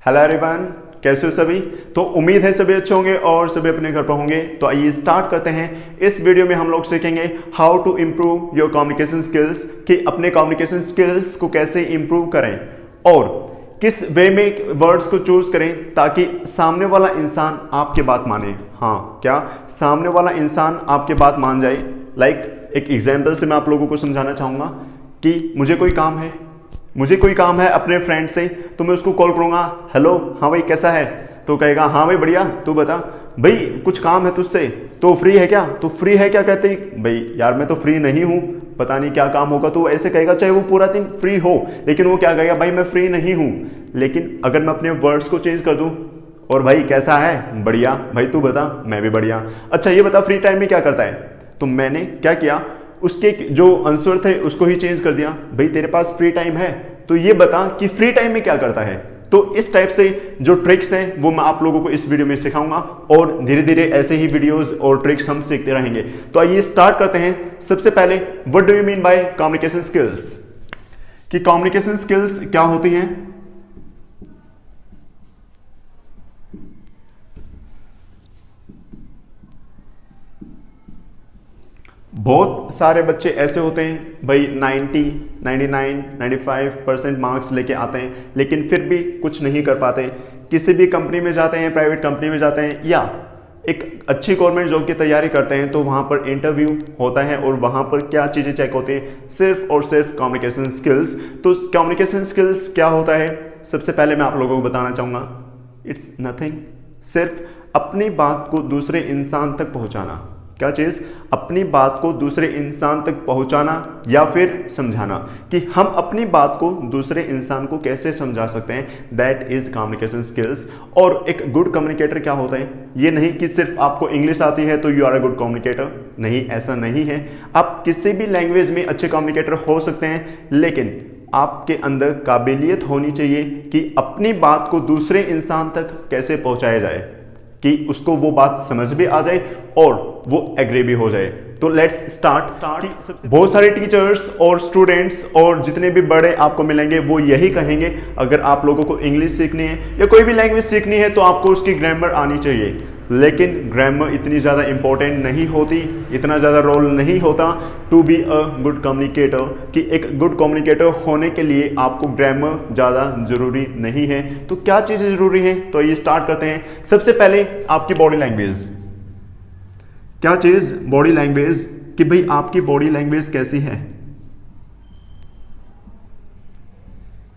Hello everyone, कैसे हो सभी। तो उम्मीद है सभी अच्छे होंगे और सभी अपने घर पर होंगे। तो आइए स्टार्ट करते हैं। इस वीडियो में हम लोग सीखेंगे how to improve your communication skills, कि अपने कम्युनिकेशन स्किल्स को कैसे इम्प्रूव करें और किस वे में वर्ड्स को चूज करें ताकि सामने वाला इंसान आपकी बात माने। हाँ, क्या सामने वाला इंसान आपकी बात मान जाए। एक एग्जाम्पल से मैं आप लोगों को समझाना चाहूँगा कि मुझे कोई काम है अपने फ्रेंड से, तो मैं उसको कॉल करूंगा, हेलो हाँ भाई कैसा है, तो कहेगा हाँ भाई बढ़िया, तू बता भाई कुछ काम है तुझसे, तो फ्री है क्या, तो फ्री है क्या, कहते ही भाई यार मैं तो फ्री नहीं हूँ, पता नहीं क्या काम होगा, तो ऐसे कहेगा चाहे वो पूरा दिन फ्री हो, लेकिन वो क्या कहेगा भाई मैं फ्री नहीं हूँ। लेकिन अगर मैं अपने वर्ड्स को चेंज कर दूँ और भाई कैसा है, बढ़िया, भाई तू बता, मैं भी बढ़िया, अच्छा ये बता फ्री टाइम में क्या करता है, तो मैंने क्या किया, उसके जो आंसर थे उसको ही चेंज कर दिया, भाई तेरे पास फ्री टाइम है तो ये बता कि फ्री टाइम में क्या करता है। तो इस टाइप से जो ट्रिक्स हैं वो मैं आप लोगों को इस वीडियो में सिखाऊंगा और धीरे धीरे ऐसे ही वीडियोस और ट्रिक्स हम सीखते रहेंगे। तो आइए स्टार्ट करते हैं। सबसे पहले what do you mean by communication skills, कि कम्युनिकेशन स्किल्स क्या होती हैं। बहुत सारे बच्चे ऐसे होते हैं भाई 90, 99, 95% मार्क्स लेके आते हैं, लेकिन फिर भी कुछ नहीं कर पाते। किसी भी कंपनी में जाते हैं, प्राइवेट कंपनी में जाते हैं या एक अच्छी गवर्नमेंट जॉब की तैयारी करते हैं, तो वहाँ पर इंटरव्यू होता है और वहाँ पर क्या चीज़ें चेक होती हैं, सिर्फ और सिर्फ कम्युनिकेशन स्किल्स। तो कम्युनिकेशन स्किल्स क्या होता है, सबसे पहले मैं आप लोगों को बताना चाहूँगा, इट्स नथिंग, सिर्फ अपनी बात को दूसरे इंसान तक पहुँचाना। क्या चीज़, अपनी बात को दूसरे इंसान तक पहुंचाना या फिर समझाना, कि हम अपनी बात को दूसरे इंसान को कैसे समझा सकते हैं, दैट इज कम्युनिकेशन स्किल्स। और एक गुड कम्युनिकेटर क्या होता है, ये नहीं कि सिर्फ आपको इंग्लिश आती है तो you are a good communicator, नहीं, ऐसा नहीं है। आप किसी भी लैंग्वेज में अच्छे कम्युनिकेटर हो सकते हैं, लेकिन आपके अंदर काबिलियत होनी चाहिए कि अपनी बात को दूसरे इंसान तक कैसे पहुंचाया जाए, कि उसको वो बात समझ भी आ जाए और वो एग्री भी हो जाए। तो लेट्स स्टार्ट। बहुत सारे टीचर्स और स्टूडेंट्स और जितने भी बड़े आपको मिलेंगे वो यही कहेंगे, अगर आप लोगों को इंग्लिश सीखनी है या कोई भी लैंग्वेज सीखनी है तो आपको उसकी ग्रामर आनी चाहिए। लेकिन ग्रामर इतनी ज़्यादा इंपॉर्टेंट नहीं होती, इतना ज़्यादा रोल नहीं होता to be a good communicator, कि एक गुड कम्युनिकेटर होने के लिए आपको ग्रामर ज़्यादा ज़रूरी नहीं है। तो क्या चीज़ें ज़रूरी हैं, तो ये स्टार्ट करते हैं। सबसे पहले आपकी बॉडी लैंग्वेज। क्या चीज़, बॉडी लैंग्वेज, कि भाई आपकी बॉडी लैंग्वेज कैसी है,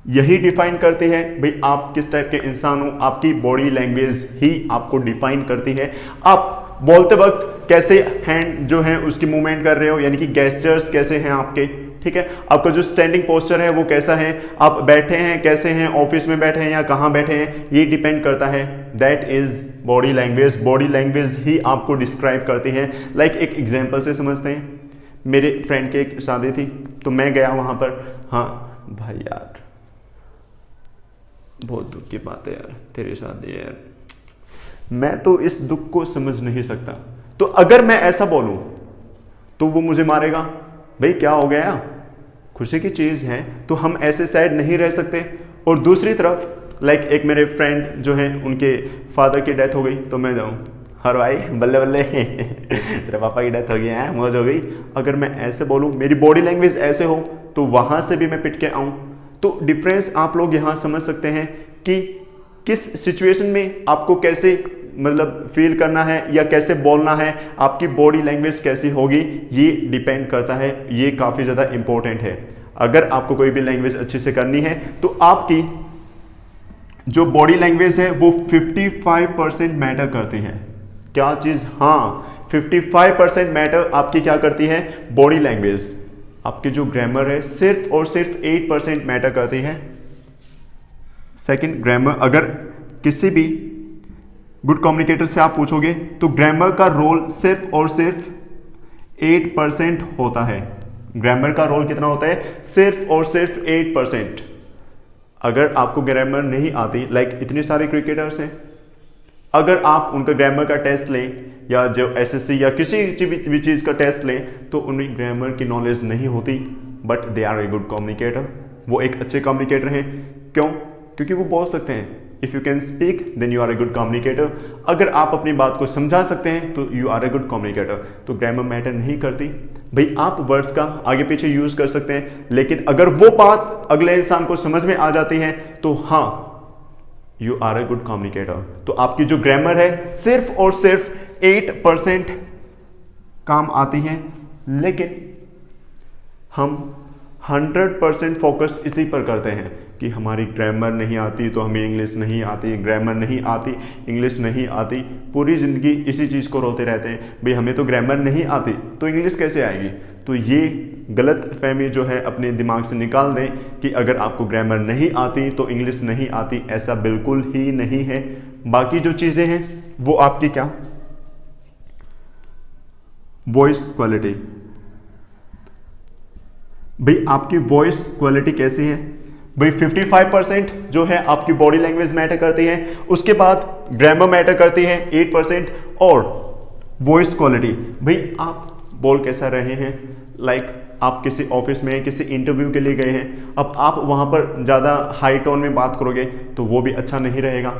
यही डिफाइन करती है भाई आप किस टाइप के इंसान हो। आपकी बॉडी लैंग्वेज ही आपको डिफाइन करती है। आप बोलते वक्त कैसे हैंड जो है उसकी मूवमेंट कर रहे हो, यानी कि गेस्चर्स कैसे हैं आपके, ठीक है। आपका जो स्टैंडिंग पोस्चर है वो कैसा है, आप बैठे हैं कैसे हैं, ऑफिस में बैठे हैं या कहाँ बैठे हैं, ये डिपेंड करता है। That is body language. Body language ही आपको डिस्क्राइब करती है। एक एग्जाम्पल से समझते हैं। मेरे फ्रेंड की एक शादी थी तो मैं गया वहाँ पर। हाँ भाई यार बहुत दुख की बात है यार, तेरी शादी है यार, मैं तो इस दुख को समझ नहीं सकता। तो अगर मैं ऐसा बोलूं तो वो मुझे मारेगा, भाई क्या हो गया, खुशी की चीज़ है तो हम ऐसे सैड नहीं रह सकते। और दूसरी तरफ एक मेरे फ्रेंड जो है उनके फादर की डेथ हो गई, तो मैं जाऊँ, हर भाई बल्ले बल्ले तेरे पापा की डेथ हो गई है, मौज हो गई। अगर मैं ऐसे बोलूँ, मेरी बॉडी लैंग्वेज ऐसे हो, तो वहाँ से भी मैं पिट के आऊँ। तो डिफरेंस आप लोग यहाँ समझ सकते हैं कि किस सिचुएशन में आपको कैसे फील करना है या कैसे बोलना है, आपकी बॉडी लैंग्वेज कैसी होगी, ये डिपेंड करता है। ये काफ़ी ज़्यादा इंपॉर्टेंट है। अगर आपको कोई भी लैंग्वेज अच्छे से करनी है तो आपकी जो बॉडी लैंग्वेज है वो 55% मैटर करती है। क्या चीज़, हाँ 55% मैटर आपकी क्या करती है, बॉडी लैंग्वेज। आपकी जो ग्रामर है सिर्फ और सिर्फ 8% मैटर करती है। Second, grammar. अगर किसी भी गुड कम्युनिकेटर से आप पूछोगे तो ग्रामर का रोल सिर्फ और सिर्फ 8% होता है। ग्रामर का रोल कितना होता है, सिर्फ और सिर्फ 8%। अगर आपको ग्रामर नहीं आती, इतने सारे क्रिकेटर्स हैं, अगर आप उनका ग्रामर का टेस्ट लें या जो एसएससी या किसी भी चीज़ का टेस्ट लें तो उन्हें ग्रामर की नॉलेज नहीं होती, but they are a good communicator. वो एक अच्छे कम्युनिकेटर हैं। क्यों? क्योंकि वो बोल सकते हैं if you can speak then you are a good communicator. अगर आप अपनी बात को समझा सकते हैं तो you are a good communicator. तो ग्रामर मैटर नहीं करती भाई, आप वर्ड्स का आगे पीछे यूज कर सकते हैं, लेकिन अगर वो बात अगले इंसान को समझ में आ जाती है तो हाँ, you are a good communicator. तो आपकी जो ग्रामर है सिर्फ और सिर्फ 8% काम आती है, लेकिन हम 100% फोकस इसी पर करते हैं कि हमारी ग्रामर नहीं आती तो हमें इंग्लिश नहीं आती, ग्रामर नहीं आती, इंग्लिश नहीं आती। पूरी ज़िंदगी इसी चीज़ को रोते रहते हैं, भाई हमें तो ग्रामर नहीं आती तो इंग्लिश कैसे आएगी। तो ये गलत फहमी जो है अपने दिमाग से निकाल दें कि अगर आपको ग्रामर नहीं आती तो इंग्लिश नहीं आती, ऐसा बिल्कुल ही नहीं है। बाकी जो चीज़ें हैं वो आपकी क्या, वॉइस क्वालिटी। भाई आपकी वॉइस क्वालिटी कैसी है, भाई 55% जो है आपकी बॉडी लैंग्वेज मैटर करती है, उसके बाद ग्रामर मैटर करती है 8%, और वॉइस क्वालिटी भाई आप बोल कैसा रहे हैं। लाइक आप किसी ऑफिस में किसी इंटरव्यू के लिए गए हैं, अब आप वहाँ पर ज़्यादा हाई टोन में बात करोगे तो वो भी अच्छा नहीं रहेगा।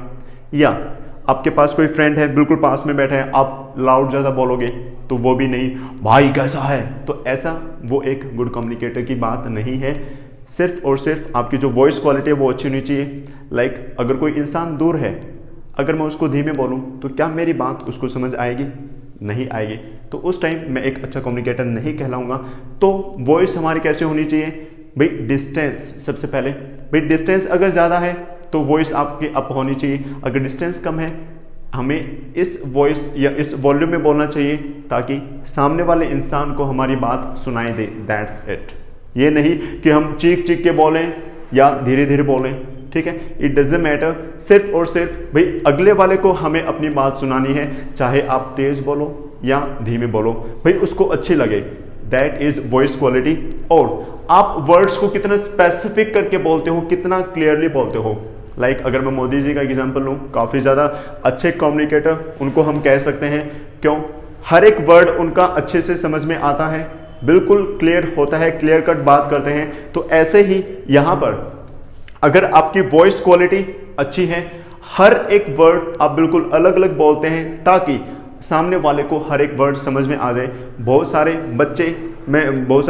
या आपके पास कोई फ्रेंड है बिल्कुल पास में बैठा है, आप लाउड ज़्यादा बोलोगे तो वो भी नहीं, भाई कैसा है, तो ऐसा वो एक गुड कम्युनिकेटर की बात नहीं है। सिर्फ और सिर्फ आपकी जो वॉइस क्वालिटी है वो अच्छी होनी चाहिए। लाइक अगर कोई इंसान दूर है, अगर मैं उसको धीमे बोलूँ तो क्या मेरी बात उसको समझ आएगी, नहीं आएगी, तो उस टाइम मैं एक अच्छा कम्युनिकेटर नहीं कहलाऊंगा। तो वॉइस हमारी कैसे होनी चाहिए भाई, डिस्टेंस सबसे पहले, भाई डिस्टेंस अगर ज़्यादा है तो वॉइस आपकी अप होनी चाहिए, अगर डिस्टेंस कम है हमें इस वॉइस या इस वॉल्यूम में बोलना चाहिए ताकि सामने वाले इंसान को हमारी बात सुनाई दे। That's it. ये नहीं कि हम चीख चीख के बोलें या धीरे धीरे बोलें, ठीक है, इट डजेंट मैटर। सिर्फ और सिर्फ भाई अगले वाले को हमें अपनी बात सुनानी है, चाहे आप तेज बोलो या धीमे बोलो, भाई उसको अच्छी लगे। That is voice quality. और आप वर्ड्स को कितना स्पेसिफिक करके बोलते हो, कितना क्लियरली बोलते हो। लाइक अगर मैं मोदी जी का एग्जाम्पल लूँ, काफ़ी ज़्यादा अच्छे कम्युनिकेटर उनको हम कह सकते हैं। क्यों? हर एक वर्ड उनका अच्छे से समझ में आता है, बिल्कुल क्लियर होता है, क्लियर कट बात करते हैं। तो ऐसे ही यहाँ पर अगर आपकी वॉइस क्वालिटी अच्छी है, हर एक वर्ड आप बिल्कुल अलग अलग बोलते हैं ताकि सामने वाले को हर एक वर्ड समझ में आ जाए। बहुत सारे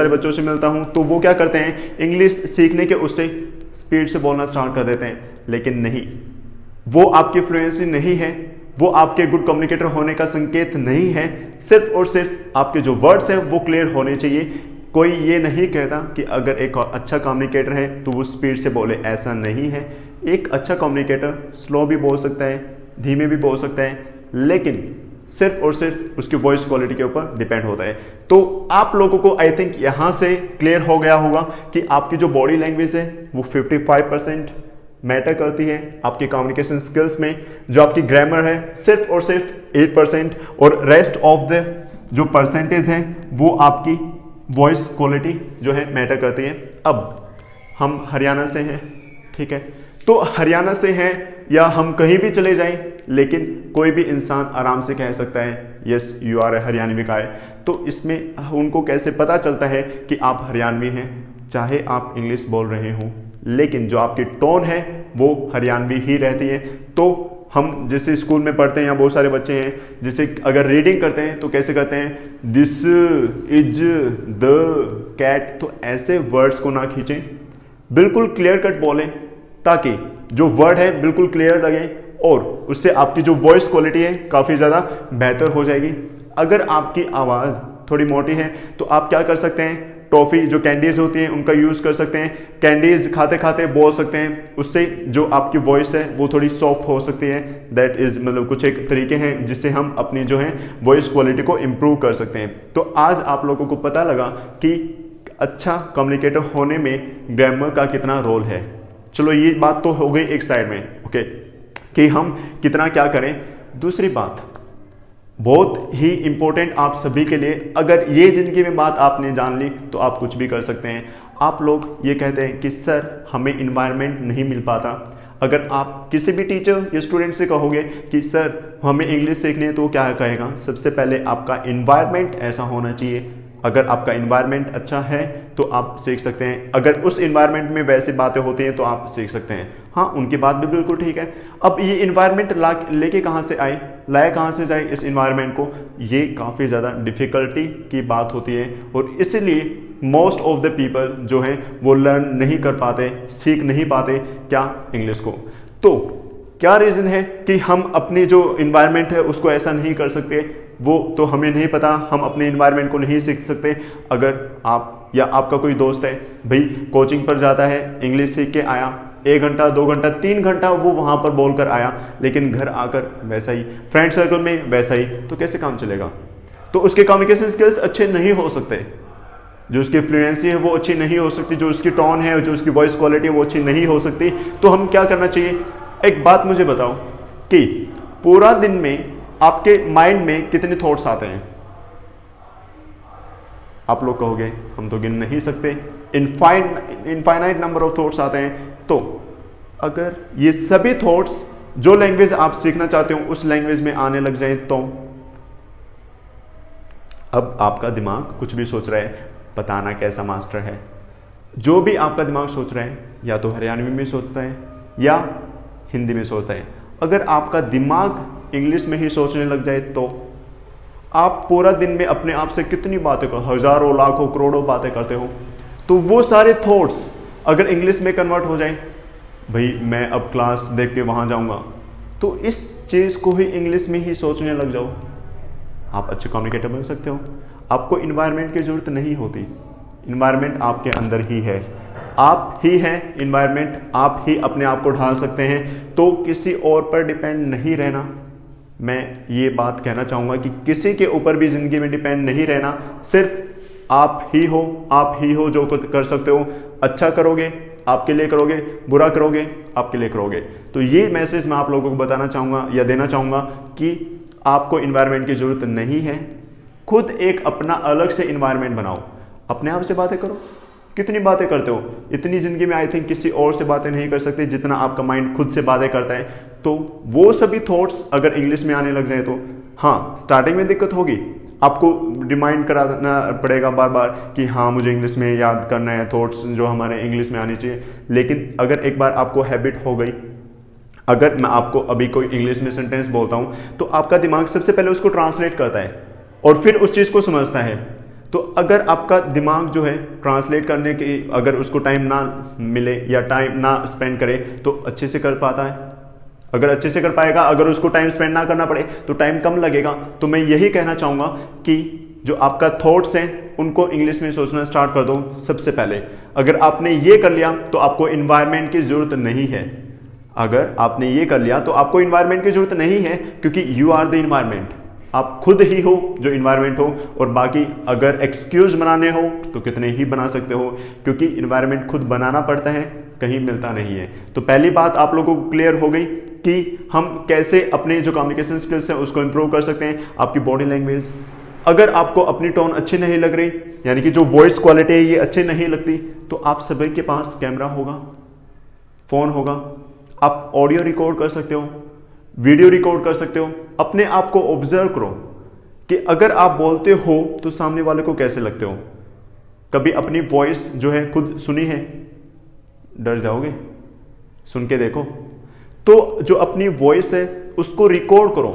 बच्चों से मिलता हूँ तो वो क्या करते हैं, इंग्लिश सीखने के उससे स्पीड से बोलना स्टार्ट कर देते हैं, लेकिन नहीं, वो आपकी फ्लुएंसी नहीं है, वो आपके गुड कम्युनिकेटर होने का संकेत नहीं है। सिर्फ और सिर्फ आपके जो वर्ड्स हैं वो क्लियर होने चाहिए। कोई ये नहीं कहता कि अगर एक अच्छा कम्युनिकेटर है तो वो स्पीड से बोले, ऐसा नहीं है। एक अच्छा कम्युनिकेटर स्लो भी बोल सकता है, धीमे भी बोल सकता है, लेकिन सिर्फ और सिर्फ उसकी वॉइस क्वालिटी के ऊपर डिपेंड होता है। तो आप लोगों को आई थिंक यहाँ से क्लियर हो गया होगा कि आपकी जो बॉडी लैंग्वेज है वो 55% मैटर करती है आपकी कम्युनिकेशन स्किल्स में। जो आपकी ग्रामर है सिर्फ और सिर्फ 8%, और रेस्ट ऑफ द जो परसेंटेज है वो आपकी वॉइस क्वालिटी जो है मैटर करती है। अब हम हरियाणा से हैं, ठीक है, तो हरियाणा से हैं या हम कहीं भी चले जाएं, लेकिन कोई भी इंसान आराम से कह सकता है यस यू आर ए हरियाणवी गाय। तो इसमें उनको कैसे पता चलता है कि आप हरियाणवी हैं, चाहे आप इंग्लिश बोल रहे हों, लेकिन जो आपकी टोन है वो हरियाणवी ही रहती है। तो हम जैसे स्कूल में पढ़ते हैं या बहुत सारे बच्चे हैं जैसे अगर रीडिंग करते हैं तो कैसे करते हैं, दिस इज द कैट, तो ऐसे वर्ड्स को ना खींचें, बिल्कुल क्लियर कट बोलें ताकि जो वर्ड है बिल्कुल क्लियर लगे और उससे आपकी जो वॉइस क्वालिटी है काफ़ी ज़्यादा बेहतर हो जाएगी। अगर आपकी आवाज़ थोड़ी मोटी है तो आप क्या कर सकते हैं, टॉफ़ी जो कैंडीज़ होती हैं उनका यूज़ कर सकते हैं, कैंडीज़ खाते खाते बोल सकते हैं, उससे जो आपकी वॉइस है वो थोड़ी सॉफ्ट हो सकती है। दैट इज़ मतलब कुछ एक तरीके हैं जिससे हम अपनी जो है वॉइस क्वालिटी को इम्प्रूव कर सकते हैं। तो आज आप लोगों को पता लगा कि अच्छा कम्युनिकेटर होने में ग्रामर का कितना रोल है। चलो ये बात तो हो गई एक साइड में, ओके, कि हम कितना क्या करें। दूसरी बात बहुत ही इंपॉर्टेंट आप सभी के लिए, अगर ये ज़िंदगी में बात आपने जान ली तो आप कुछ भी कर सकते हैं। आप लोग ये कहते हैं कि सर हमें इन्वायरमेंट नहीं मिल पाता। अगर आप किसी भी टीचर या स्टूडेंट से कहोगे कि सर हमें इंग्लिश सीखनी है तो क्या कहेगा, सबसे पहले आपका इन्वायरमेंट ऐसा होना चाहिए, अगर आपका इन्वायरमेंट अच्छा है तो आप सीख सकते हैं, अगर उस इन्वायरमेंट में वैसी बातें होती हैं तो आप सीख सकते हैं। हाँ, उनकी बात भी बिल्कुल ठीक है। अब ये इन्वायरमेंट लेके कहाँ से आए, लाया कहाँ से जाए इस इन्वायरमेंट को, ये काफ़ी ज़्यादा डिफ़िकल्टी की बात होती है और इसीलिए मोस्ट ऑफ द पीपल जो हैं वो लर्न नहीं कर पाते, सीख नहीं पाते क्या, इंग्लिश को। तो क्या रीज़न है कि हम अपनी जो इन्वायरमेंट है उसको ऐसा नहीं कर सकते, वो तो हमें नहीं पता, हम अपने इन्वायरमेंट को नहीं सीख सकते। अगर आप या आपका कोई दोस्त है भाई कोचिंग पर जाता है, इंग्लिश सीख के आया, 1 घंटा 2 घंटा 3 घंटा वो वहाँ पर बोल कर आया, लेकिन घर आकर वैसा ही, फ्रेंड सर्कल में वैसा ही, तो कैसे काम चलेगा। तो उसके कम्युनिकेशन स्किल्स अच्छे नहीं हो सकते, जो उसकी फ्लुएंसी है वो अच्छी नहीं हो सकती, जो उसकी टोन है, जो उसकी वॉइस क्वालिटी है वो अच्छी नहीं हो सकती। तो हम क्या करना चाहिए, एक बात मुझे बताओ कि पूरा दिन में आपके माइंड में कितने थॉट्स आते हैं। आप लोग कहोगे हम तो गिन नहीं सकते, इनफाइनाइट नंबर ऑफ थॉट्स आते हैं। तो अगर ये सभी थॉट्स जो लैंग्वेज आप सीखना चाहते हो उस लैंग्वेज में आने लग जाए, तो अब आपका दिमाग कुछ भी सोच रहा है, बताना कैसा मास्टर है। जो भी आपका दिमाग सोच रहा है या तो हरियाणवी में सोचता है या हिंदी में सोचता है। अगर आपका दिमाग इंग्लिश में ही सोचने लग जाए तो आप पूरा दिन में अपने आप से कितनी बातें करो, हजारों लाखों करोड़ों बातें करते हो, तो वो सारे थॉट्स अगर इंग्लिश में कन्वर्ट हो जाए, भाई मैं अब क्लास देख के वहाँ जाऊँगा, तो इस चीज़ को ही इंग्लिश में ही सोचने लग जाओ, आप अच्छे कम्युनिकेटर बन सकते हो। आपको इन्वायरमेंट की ज़रूरत नहीं होती, इन्वायरमेंट आपके अंदर ही है, आप ही हैं इन्वायरमेंट, आप ही अपने आप को ढाल सकते हैं। तो किसी और पर डिपेंड नहीं रहना, मैं ये बात कहना चाहूँगा कि किसी के ऊपर भी ज़िंदगी में डिपेंड नहीं रहना, सिर्फ आप ही हो जो कुछ कर सकते हो। अच्छा करोगे आपके लिए करोगे, बुरा करोगे आपके लिए करोगे। तो ये मैसेज मैं आप लोगों को बताना चाहूँगा या देना चाहूँगा कि आपको इन्वायरमेंट की ज़रूरत नहीं है, खुद एक अपना अलग से इन्वायरमेंट बनाओ, अपने आप से बातें करो। कितनी बातें करते हो, इतनी ज़िंदगी में आई थिंक किसी और से बातें नहीं कर सकते जितना आपका माइंड खुद से बातें करता है। तो वो सभी थॉट्स अगर इंग्लिश में आने लग जाए तो हाँ, स्टार्टिंग में दिक्कत होगी, आपको रिमाइंड कराना पड़ेगा बार बार कि हाँ मुझे इंग्लिश में याद करना है थॉट्स जो हमारे इंग्लिश में आनी चाहिए। लेकिन अगर एक बार आपको हैबिट हो गई, अगर मैं आपको अभी कोई इंग्लिश में सेंटेंस बोलता हूँ तो आपका दिमाग सबसे पहले उसको ट्रांसलेट करता है और फिर उस चीज़ को समझता है। तो अगर आपका दिमाग जो है ट्रांसलेट करने की अगर उसको टाइम ना मिले या टाइम ना स्पेंड करे तो अच्छे से कर पाता है। अगर अच्छे से कर पाएगा, अगर उसको टाइम स्पेंड ना करना पड़े तो टाइम कम लगेगा। तो मैं यही कहना चाहूँगा कि जो आपका थॉट्स हैं उनको इंग्लिश में सोचना स्टार्ट कर दो सबसे पहले। अगर आपने ये कर लिया तो आपको इन्वायरमेंट की ज़रूरत नहीं है। अगर आपने ये कर लिया तो आपको इन्वायरमेंट की ज़रूरत नहीं है, क्योंकि यू आर द इन्वायरमेंट, आप खुद ही हो जो इन्वायरमेंट हो। और बाकी अगर एक्सक्यूज़ बनाने हो तो कितने ही बना सकते हो, क्योंकि इन्वायरमेंट खुद बनाना पड़ता है, कहीं मिलता नहीं है। तो पहली बात आप लोगों को क्लियर हो गई कि हम कैसे अपने जो कम्युनिकेशन स्किल्स हैं उसको इम्प्रूव कर सकते हैं। आपकी बॉडी लैंग्वेज, अगर आपको अपनी टोन अच्छी नहीं लग रही, यानी कि जो वॉइस क्वालिटी है ये अच्छी नहीं लगती, तो आप सभी के पास कैमरा होगा, फ़ोन होगा, आप ऑडियो रिकॉर्ड कर सकते हो, वीडियो रिकॉर्ड कर सकते हो। अपने आप को ऑब्जर्व करो कि अगर आप बोलते हो तो सामने वाले को कैसे लगते हो। कभी अपनी वॉइस जो है खुद सुनी है, डर जाओगे, सुन के देखो। तो जो अपनी वॉइस है उसको रिकॉर्ड करो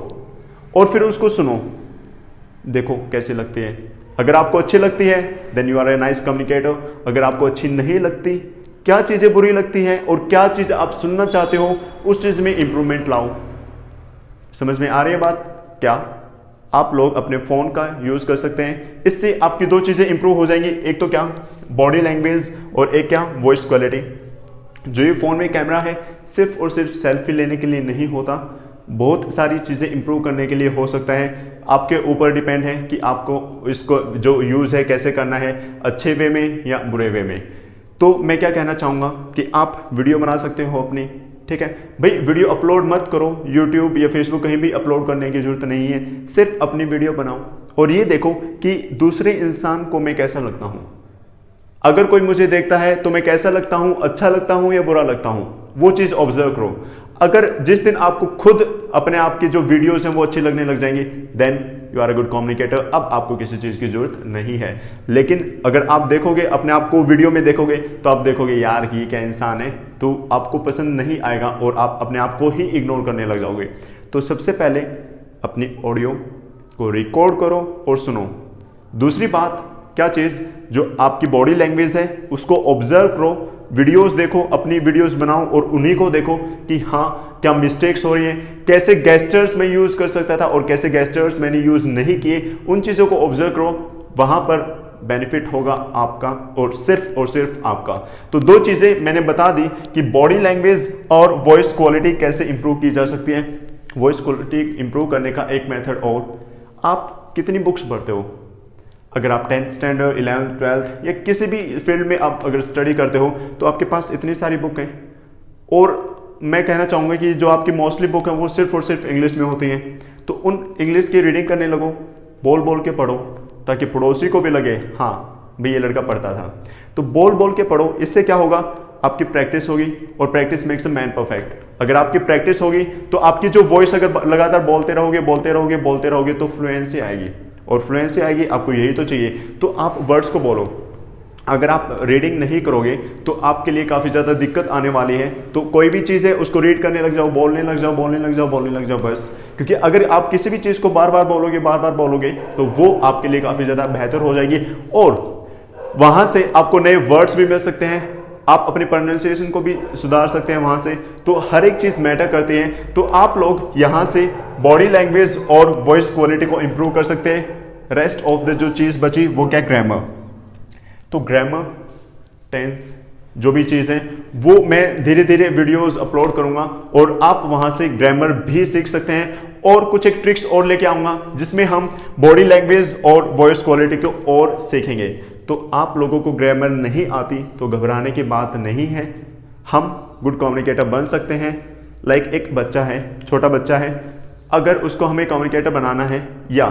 और फिर उसको सुनो, देखो कैसी लगती है। अगर आपको अच्छी लगती है then you are a nice communicator. अगर आपको अच्छी नहीं लगती, क्या चीज़ें बुरी लगती हैं और क्या चीज़ आप सुनना चाहते हो, उस चीज़ में इंप्रूवमेंट लाओ। समझ में आ रही है बात? क्या आप लोग अपने फ़ोन का यूज़ कर सकते हैं, इससे आपकी दो चीज़ें इंप्रूव हो जाएंगी। एक तो क्या, बॉडी लैंग्वेज, और एक क्या, वॉइस क्वालिटी। जो ये फ़ोन में कैमरा है सिर्फ और सिर्फ सेल्फी लेने के लिए नहीं होता, बहुत सारी चीज़ें इंप्रूव करने के लिए हो सकता है। आपके ऊपर डिपेंड है कि आपको इसको जो यूज़ है कैसे करना है, अच्छे वे में या बुरे वे में। तो मैं क्या कहना चाहूँगा कि आप वीडियो बना सकते हो अपनी, ठीक है भाई। वीडियो अपलोड मत करो यूट्यूब या फेसबुक, कहीं भी अपलोड करने की ज़रूरत नहीं है। सिर्फ अपनी वीडियो बनाओ और ये देखो कि दूसरे इंसान को मैं कैसा लगता हूँ। अगर कोई मुझे देखता है तो मैं कैसा लगता हूँ, अच्छा लगता हूँ या बुरा लगता हूँ, वो चीज़ ऑब्जर्व करो। अगर जिस दिन आपको खुद अपने आप की जो वीडियोस हैं वो अच्छी लगने लग जाएंगी, then you are a good communicator, अब आपको किसी चीज़ की जरूरत नहीं है। लेकिन अगर आप देखोगे अपने आप को वीडियो में देखोगे तो आप देखोगे यार ये क्या इंसान है, तो आपको पसंद नहीं आएगा और आप अपने आप को ही इग्नोर करने लग जाओगे। तो सबसे पहले अपनी ऑडियो को रिकॉर्ड करो और सुनो। दूसरी बात क्या चीज़, जो आपकी बॉडी लैंग्वेज है उसको ऑब्जर्व करो, वीडियोस देखो, अपनी वीडियोस बनाओ और उन्हीं को देखो कि हाँ क्या मिस्टेक्स हो रही हैं, कैसे गेस्चर्स मैं यूज़ कर सकता था और कैसे गेस्चर्स मैंने यूज़ नहीं किए, उन चीज़ों को ऑब्जर्व करो। वहाँ पर बेनिफिट होगा आपका और सिर्फ आपका। तो दो चीज़ें मैंने बता दी कि बॉडी लैंग्वेज और वॉइस क्वालिटी कैसे इंप्रूव की जा सकती है। वॉइस क्वालिटी इंप्रूव करने का एक मेथड और, आप कितनी बुक्स पढ़ते हो? अगर आप 10th स्टैंडर्ड 11th 12th या किसी भी फील्ड में आप अगर स्टडी करते हो तो आपके पास इतनी सारी बुक हैं, और मैं कहना चाहूँगा कि जो आपकी मोस्टली बुक है वो सिर्फ और सिर्फ इंग्लिश में होती हैं। तो उन इंग्लिश की रीडिंग करने लगो, बोल बोल के पढ़ो, ताकि पड़ोसी को भी लगे हाँ भाई ये लड़का पढ़ता था। तो बोल बोल के पढ़ो, इससे क्या होगा, आपकी प्रैक्टिस होगी और practice makes a man perfect. अगर आपकी प्रैक्टिस होगी तो आपकी जो वॉइस अगर लगातार बोलते रहोगे तो फ्लुएंसी आएगी, और फ्लुएंसी आएगी आपको यही तो चाहिए। तो आप वर्ड्स को बोलो। अगर आप रीडिंग नहीं करोगे तो आपके लिए काफ़ी ज़्यादा दिक्कत आने वाली है। तो कोई भी चीज़ है उसको रीड करने लग जाओ, बोलने लग जाओ बस। क्योंकि अगर आप किसी भी चीज़ को बार बार बोलोगे तो वो आपके लिए काफ़ी ज़्यादा बेहतर हो जाएगी, और वहाँ से आपको नए वर्ड्स भी मिल सकते हैं, आप अपनी प्रोनाउंसिएशन को भी सुधार सकते हैं वहाँ से। तो हर एक चीज़ मैटर करती है। तो आप लोग यहाँ से बॉडी लैंग्वेज और वॉइस क्वालिटी को इम्प्रूव कर सकते हैं। रेस्ट ऑफ द जो चीज़ बची वो क्या, ग्रामर। तो ग्रामर, टेंस, जो भी चीज़ है वो मैं धीरे धीरे वीडियोस अपलोड करूंगा और आप वहां से ग्रामर भी सीख सकते हैं। और कुछ एक ट्रिक्स और लेके आऊंगा जिसमें हम बॉडी लैंग्वेज और वॉइस क्वालिटी को और सीखेंगे। तो आप लोगों को ग्रामर नहीं आती तो घबराने की बात नहीं है, हम गुड कम्युनिकेटर बन सकते हैं। लाइक एक बच्चा है, छोटा बच्चा है, अगर उसको हमें कम्युनिकेटर बनाना है या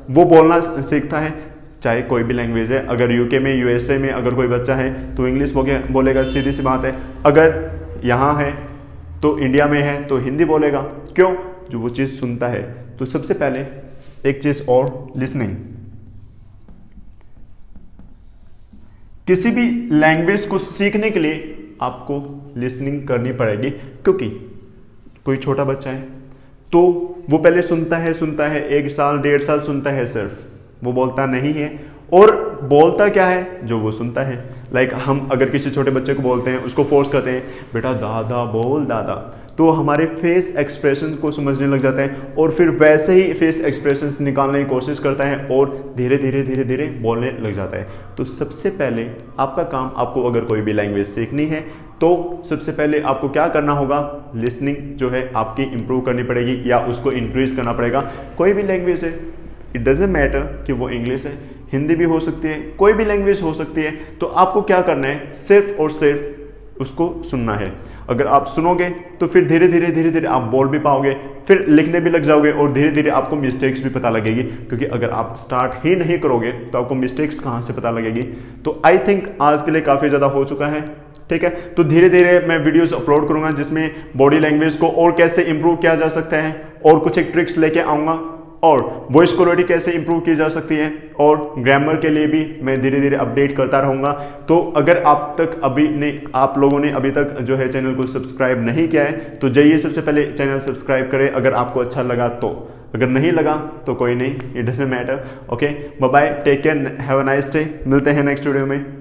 वो बोलना सीखता है, चाहे कोई भी लैंग्वेज है, अगर यूके में यूएसए में अगर कोई बच्चा है तो इंग्लिश बोलेगा, सीधी सी बात है। अगर यहाँ है तो इंडिया में है तो हिंदी बोलेगा। क्यों? जो वो चीज़ सुनता है। तो सबसे पहले एक चीज़ और, लिसनिंग। किसी भी लैंग्वेज को सीखने के लिए आपको लिसनिंग करनी पड़ेगी, क्योंकि कोई छोटा बच्चा है तो वो पहले सुनता है 1 साल 1.5 साल सुनता है, सिर्फ वो बोलता नहीं है। और बोलता क्या है, जो वो सुनता है। लाइक हम अगर किसी छोटे बच्चे को बोलते हैं, उसको फोर्स करते हैं बेटा दादा बोल दादा, तो हमारे फेस एक्सप्रेशन को समझने लग जाता है और फिर वैसे ही फेस एक्सप्रेशंस निकालने की कोशिश करता है और धीरे धीरे बोलने लग जाता है। तो सबसे पहले आपका काम, आपको अगर कोई भी लैंग्वेज सीखनी है तो सबसे पहले आपको क्या करना होगा, लिसनिंग जो है आपकी इंप्रूव करनी पड़ेगी या उसको इंक्रीज करना पड़ेगा। कोई भी लैंग्वेज है, इट डजेंट मैटर कि वो इंग्लिश है, हिंदी भी हो सकती है, कोई भी लैंग्वेज हो सकती है। तो आपको क्या करना है, सिर्फ और सिर्फ उसको सुनना है। अगर आप सुनोगे तो फिर धीरे धीरे आप बोल भी पाओगे, फिर लिखने भी लग जाओगे और धीरे धीरे आपको मिस्टेक्स भी पता लगेगी। क्योंकि अगर आप स्टार्ट ही नहीं करोगे तो आपको मिस्टेक्स कहाँ से पता लगेगी। तो आई थिंक आज के लिए काफ़ी ज़्यादा हो चुका है, ठीक है। तो धीरे धीरे मैं वीडियोस अपलोड करूंगा जिसमें बॉडी लैंग्वेज को और कैसे इंप्रूव किया जा सकता है और कुछ एक ट्रिक्स लेके आऊँगा, और वॉइस क्वालिटी कैसे इंप्रूव की जा सकती है, और ग्रामर के लिए भी मैं धीरे धीरे अपडेट करता रहूँगा। तो अगर आप लोगों ने अभी तक जो है चैनल को सब्सक्राइब नहीं किया है तो जाइए सबसे पहले चैनल सब्सक्राइब करें, अगर आपको अच्छा लगा तो। अगर नहीं लगा तो कोई नहीं, it doesn't matter. Okay, bye bye, take care, have a nice day. मिलते हैं नेक्स्ट वीडियो में।